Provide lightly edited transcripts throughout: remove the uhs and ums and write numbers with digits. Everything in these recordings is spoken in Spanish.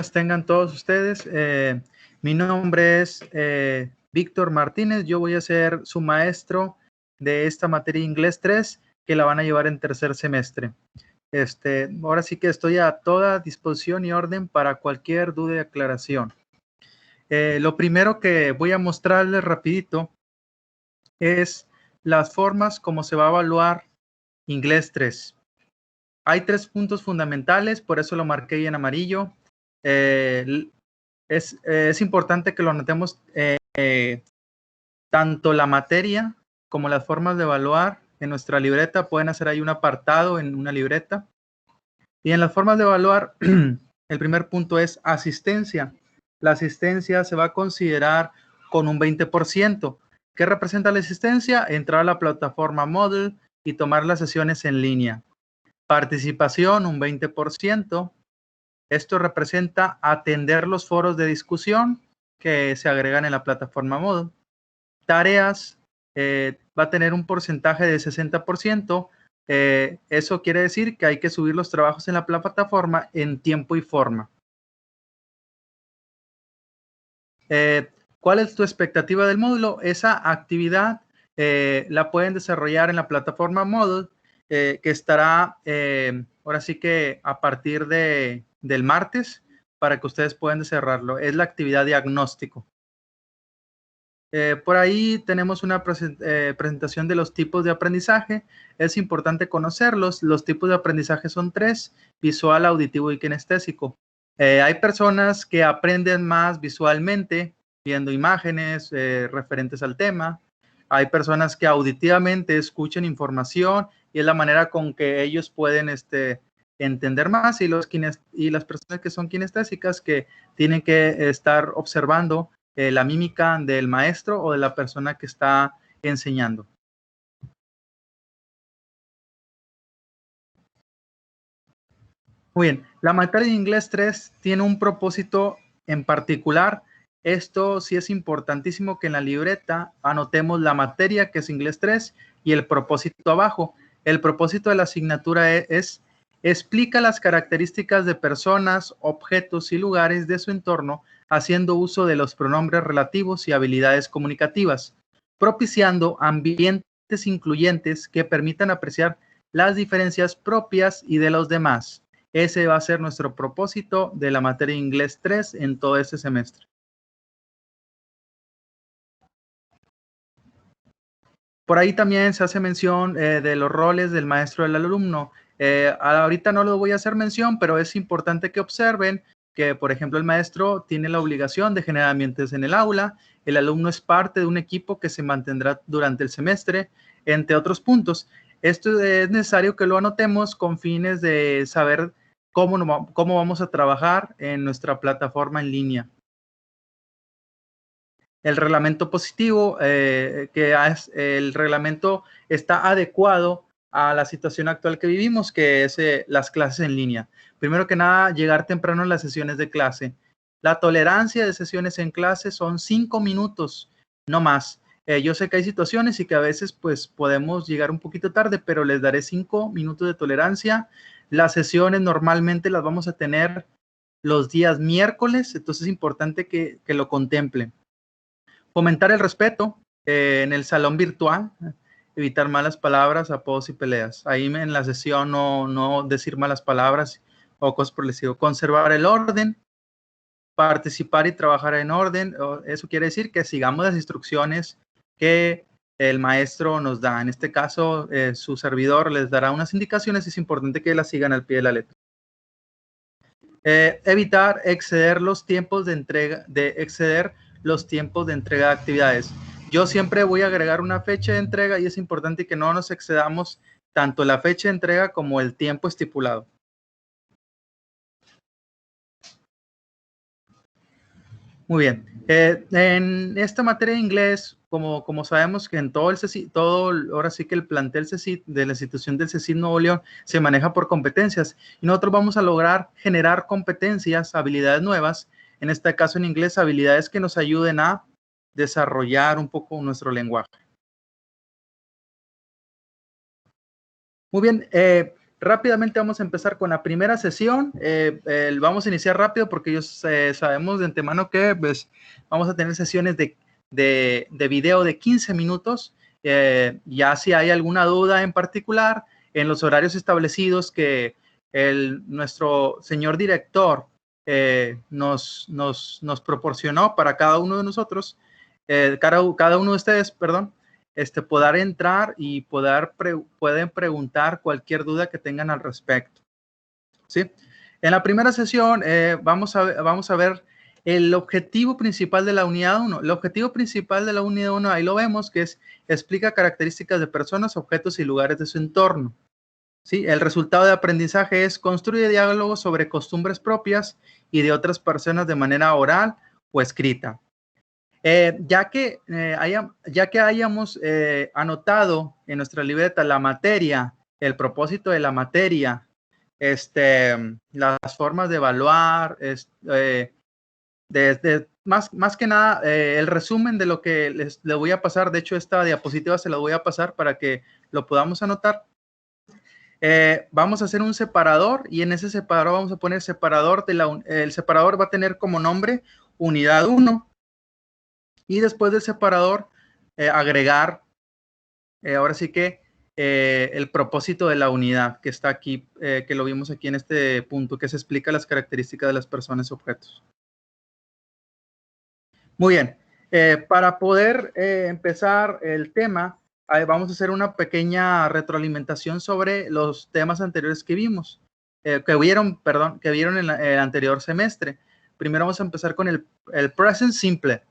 tengan todos ustedes. Mi nombre es Víctor Martínez. Yo voy a ser su maestro de esta materia Inglés 3 que la van a llevar en tercer semestre. Ahora sí que estoy a toda disposición y orden para cualquier duda y aclaración. Lo primero que voy a mostrarles rapidito es las formas como se va a evaluar Inglés 3. Hay 3 puntos fundamentales, por eso lo marqué ahí en amarillo. Es importante que lo anotemos tanto la materia como las formas de evaluar en nuestra libreta. Pueden hacer ahí un apartado en una libreta. Y en las formas de evaluar, el primer punto es asistencia. La asistencia se va a considerar con un 20%. ¿Qué representa la asistencia? Entrar a la plataforma Moodle y tomar las sesiones en línea. Participación, un 20%. Esto representa atender los foros de discusión que se agregan en la plataforma Moodle. Tareas, va a tener un porcentaje de 60%. Eso quiere decir que hay que subir los trabajos en la plataforma en tiempo y forma. ¿Cuál es tu expectativa del módulo? Esa actividad la pueden desarrollar en la plataforma Moodle, que estará ahora sí que a partir del martes para que ustedes puedan desarrollarlo. Es la actividad diagnóstico. Por ahí tenemos una presentación de los tipos de aprendizaje. Es importante conocerlos. Los tipos de aprendizaje son 3: visual, auditivo y kinestésico. Hay personas que aprenden más visualmente, viendo imágenes referentes al tema. Hay personas que auditivamente escuchan información y es la manera con que ellos pueden entender más. Y las personas que son kinestésicas, que tienen que estar observando la mímica del maestro o de la persona que está enseñando. Muy bien, la materia de Inglés 3 tiene un propósito en particular. Esto sí es importantísimo que en la libreta anotemos la materia, que es Inglés 3, y el propósito abajo. El propósito de la asignatura es explica las características de personas, objetos y lugares de su entorno haciendo uso de los pronombres relativos y habilidades comunicativas, propiciando ambientes incluyentes que permitan apreciar las diferencias propias y de los demás. Ese va a ser nuestro propósito de la materia Inglés 3 en todo este semestre. Por ahí también se hace mención de los roles del maestro y del alumno. Ahorita no lo voy a hacer mención, pero es importante que observen que, por ejemplo, el maestro tiene la obligación de generar ambientes en el aula, el alumno es parte de un equipo que se mantendrá durante el semestre, entre otros puntos. Esto es necesario que lo anotemos con fines de saber cómo vamos a trabajar en nuestra plataforma en línea. El reglamento positivo, el reglamento está adecuado a la situación actual que vivimos, que es las clases en línea. Primero que nada, llegar temprano a las sesiones de clase. La tolerancia de sesiones en clase son 5 minutos, no más. Yo sé que hay situaciones y que a veces pues podemos llegar un poquito tarde, pero les daré 5 minutos de tolerancia. Las sesiones normalmente las vamos a tener los días miércoles, entonces es importante que lo contemplen. Fomentar el respeto en el salón virtual, evitar malas palabras, apodos y peleas. Ahí en la sesión no decir malas palabras o cosas por el estilo. Conservar el orden, participar y trabajar en orden. Eso quiere decir que sigamos las instrucciones que el maestro nos da. En este caso, su servidor les dará unas indicaciones y es importante que las sigan al pie de la letra. Evitar exceder los tiempos de entrega de actividades. Yo siempre voy a agregar una fecha de entrega y es importante que no nos excedamos tanto la fecha de entrega como el tiempo estipulado. Muy bien. En esta materia de inglés, como sabemos que en todo el CECIT, ahora sí que el plantel CECIT de la institución del CECIT Nuevo León se maneja por competencias y nosotros vamos a lograr generar competencias, habilidades nuevas, en este caso en inglés, habilidades que nos ayuden a desarrollar un poco nuestro lenguaje. Muy bien, rápidamente vamos a empezar con la primera sesión. Vamos a iniciar rápido porque sabemos de antemano que pues, vamos a tener sesiones de video de 15 minutos. Ya si hay alguna duda en particular, en los horarios establecidos que nuestro señor director nos proporcionó para cada uno de nosotros, cada uno de ustedes, perdón, poder entrar y pueden preguntar cualquier duda que tengan al respecto. ¿Sí? En la primera sesión vamos a ver el objetivo principal de la unidad 1. El objetivo principal de la unidad 1, ahí lo vemos, que explica características de personas, objetos y lugares de su entorno. ¿Sí? El resultado de aprendizaje es construye diálogos sobre costumbres propias y de otras personas de manera oral o escrita. Ya que hayamos anotado en nuestra libreta la materia, el propósito de la materia, las formas de evaluar, más que nada el resumen de lo que les voy a pasar. De hecho, esta diapositiva se la voy a pasar para que lo podamos anotar. Vamos a hacer un separador y en ese separador vamos a poner separador el separador va a tener como nombre unidad 1 y después del separador agregar ahora sí que el propósito de la unidad que está aquí, que lo vimos aquí en este punto, que se explica las características de las personas y objetos. Muy bien, para poder empezar el tema, vamos a hacer una pequeña retroalimentación sobre los temas anteriores que vimos, que vieron en el anterior semestre. Primero vamos a empezar con el present simple.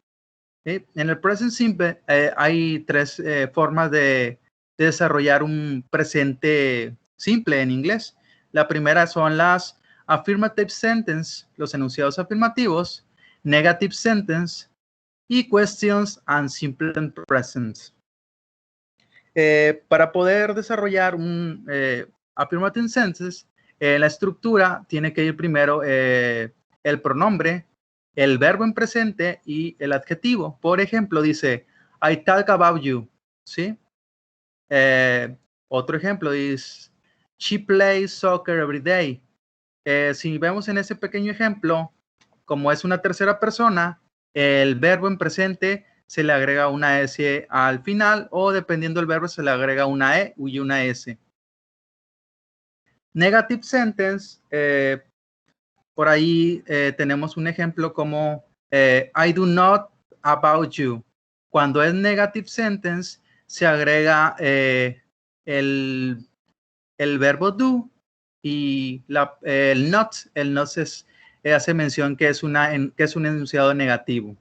¿Sí? En el present simple hay tres formas de desarrollar un presente simple en inglés. La primera son las affirmative sentence, los enunciados afirmativos, negative sentence y questions and simple present. Para poder desarrollar un affirmative sentence, la estructura tiene que ir primero el pronombre, el verbo en presente y el adjetivo. Por ejemplo, dice, I talk about you, ¿sí? Otro ejemplo es, she plays soccer every day. Si vemos en ese pequeño ejemplo, como es una tercera persona, el verbo en presente se le agrega una S al final o dependiendo del verbo se le agrega una E y una S. Negative sentence, por ahí tenemos un ejemplo como I do not about you. Cuando es negative sentence, se agrega el verbo do y el not hace mención que es un enunciado negativo.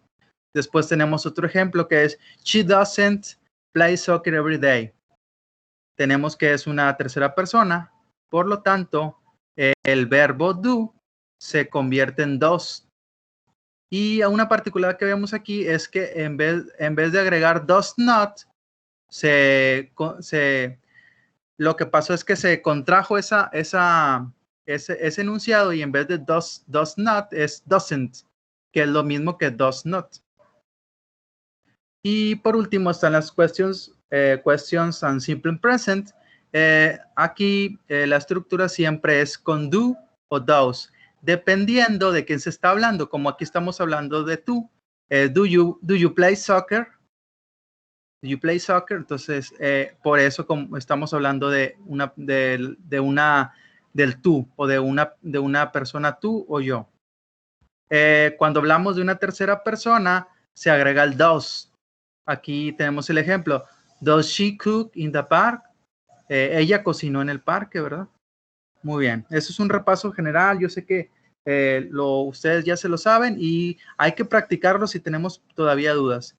Después tenemos otro ejemplo que es she doesn't play soccer every day. Tenemos que es una tercera persona, por lo tanto, el verbo do se convierte en does. Y una particular que vemos aquí es que en vez de agregar does not, lo que pasó es que se contrajo ese enunciado y en vez de does not es doesn't, que es lo mismo que does not. Y por último están las questions and simple present. Aquí la estructura siempre es con do o does, dependiendo de quién se está hablando. Como aquí estamos hablando de tú, do you play soccer? Do you play soccer? Entonces, por eso como estamos hablando del tú o de una persona tú o yo. Cuando hablamos de una tercera persona, se agrega el does. Aquí tenemos el ejemplo. Does she cook in the park? Ella cocinó en el parque, ¿verdad? Muy bien. Eso es un repaso general. Yo sé que ustedes ya se lo saben y hay que practicarlo si tenemos todavía dudas.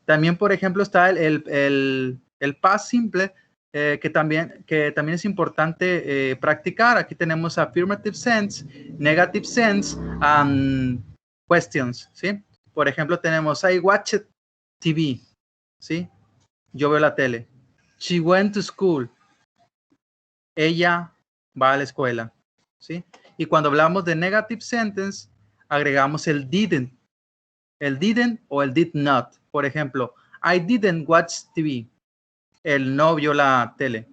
También, por ejemplo, está el past simple, que también es importante practicar. Aquí tenemos affirmative sense, negative sense, and questions, ¿sí? Por ejemplo, tenemos I watched TV, ¿sí? Yo veo la tele. She went to school. Ella va a la escuela, ¿sí? Y cuando hablamos de negative sentence, agregamos el didn't o el did not. Por ejemplo, I didn't watch TV. Él no vio la tele.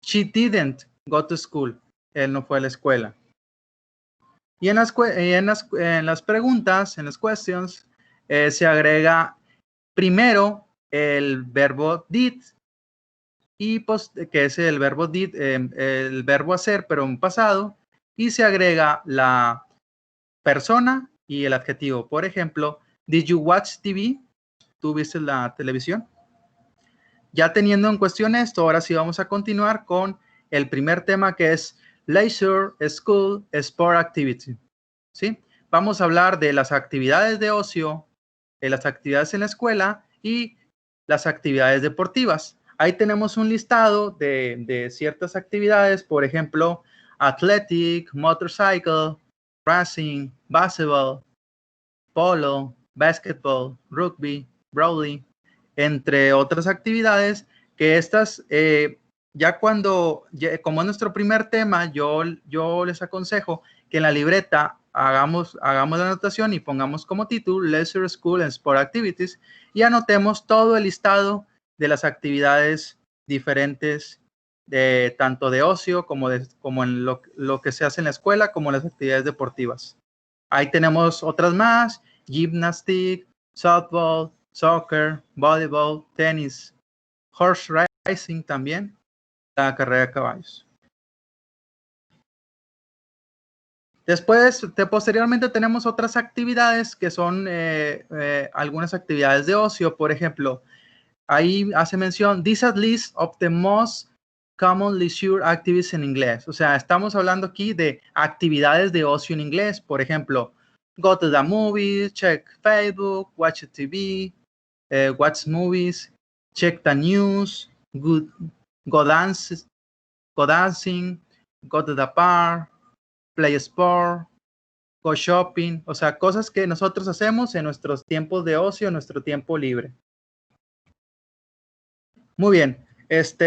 She didn't go to school. Él no fue a la escuela. Y en las preguntas, en las questions, se agrega primero el verbo did, y que es el verbo did, el verbo hacer, pero en pasado, y se agrega la persona y el adjetivo. Por ejemplo, did you watch TV? ¿Tú viste la televisión? Ya teniendo en cuestión esto, ahora sí vamos a continuar con el primer tema, que es leisure, school, sport activity. ¿Sí? Vamos a hablar de las actividades de ocio, de las actividades en la escuela y las actividades deportivas. Ahí tenemos un listado de ciertas actividades, por ejemplo, athletic, motorcycle, racing, basketball, polo, basketball, rugby, bowling, entre otras actividades que estas, como es nuestro primer tema, yo les aconsejo que en la libreta hagamos la anotación y pongamos como título Leisure, School and Sport Activities y anotemos todo el listado de las actividades diferentes, tanto de ocio como en lo que se hace en la escuela, como las actividades deportivas. Ahí tenemos otras más: gymnastics, softball, soccer, voleibol, tenis, horse racing también, la carrera de caballos. Después, posteriormente tenemos otras actividades que son algunas actividades de ocio. Por ejemplo, ahí hace mención, these are list of the most common leisure activities en inglés. O sea, estamos hablando aquí de actividades de ocio en inglés. Por ejemplo, go to the movies, check Facebook, watch TV, watch movies, check the news, go dancing, go to the park, play sport, go shopping. O sea, cosas que nosotros hacemos en nuestros tiempos de ocio, en nuestro tiempo libre. Muy bien. Es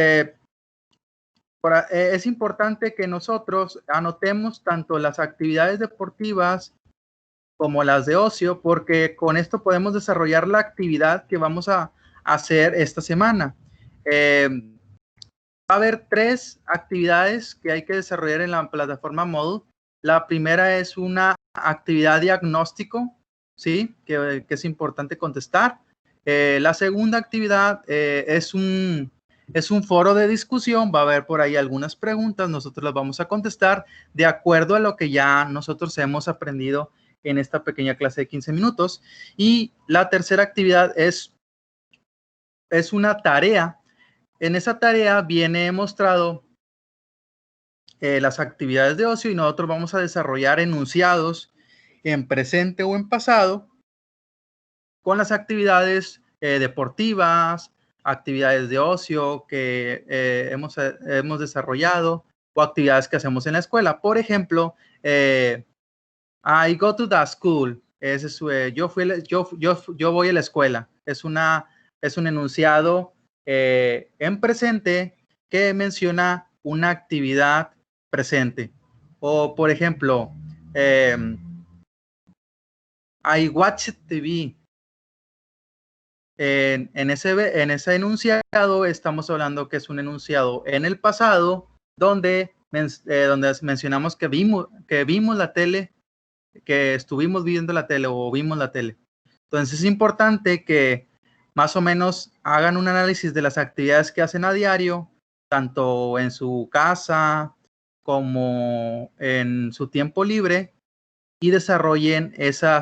importante que nosotros anotemos tanto las actividades deportivas como las de ocio, porque con esto podemos desarrollar la actividad que vamos a hacer esta semana. Va a haber 3 actividades que hay que desarrollar en la plataforma Moodle. La primera es una actividad diagnóstico, ¿sí? Que es importante contestar. La segunda actividad es un foro de discusión. Va a haber por ahí algunas preguntas. Nosotros las vamos a contestar de acuerdo a lo que ya nosotros hemos aprendido en esta pequeña clase de 15 minutos. Y la tercera actividad es una tarea. En esa tarea viene mostrado las actividades de ocio y nosotros vamos a desarrollar enunciados en presente o en pasado con las actividades deportivas, actividades de ocio que hemos desarrollado o actividades que hacemos en la escuela. Por ejemplo, I go to the school. Yo voy a la escuela. Es un enunciado en presente que menciona una actividad presente. O, por ejemplo, I watch TV. En ese enunciado estamos hablando que es un enunciado en el pasado donde mencionamos que vimos la tele, que estuvimos viendo la tele o vimos la tele. Entonces es importante que más o menos hagan un análisis de las actividades que hacen a diario, tanto en su casa como en su tiempo libre, y desarrollen esa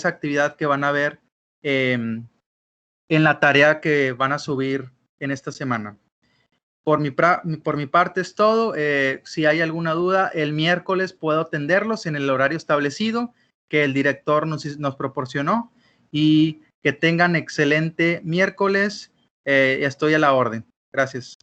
actividad que van a ver en la tarea que van a subir en esta semana. Por mi parte es todo. Si hay alguna duda, el miércoles puedo atenderlos en el horario establecido que el director nos proporcionó, y que tengan excelente miércoles. Estoy a la orden. Gracias.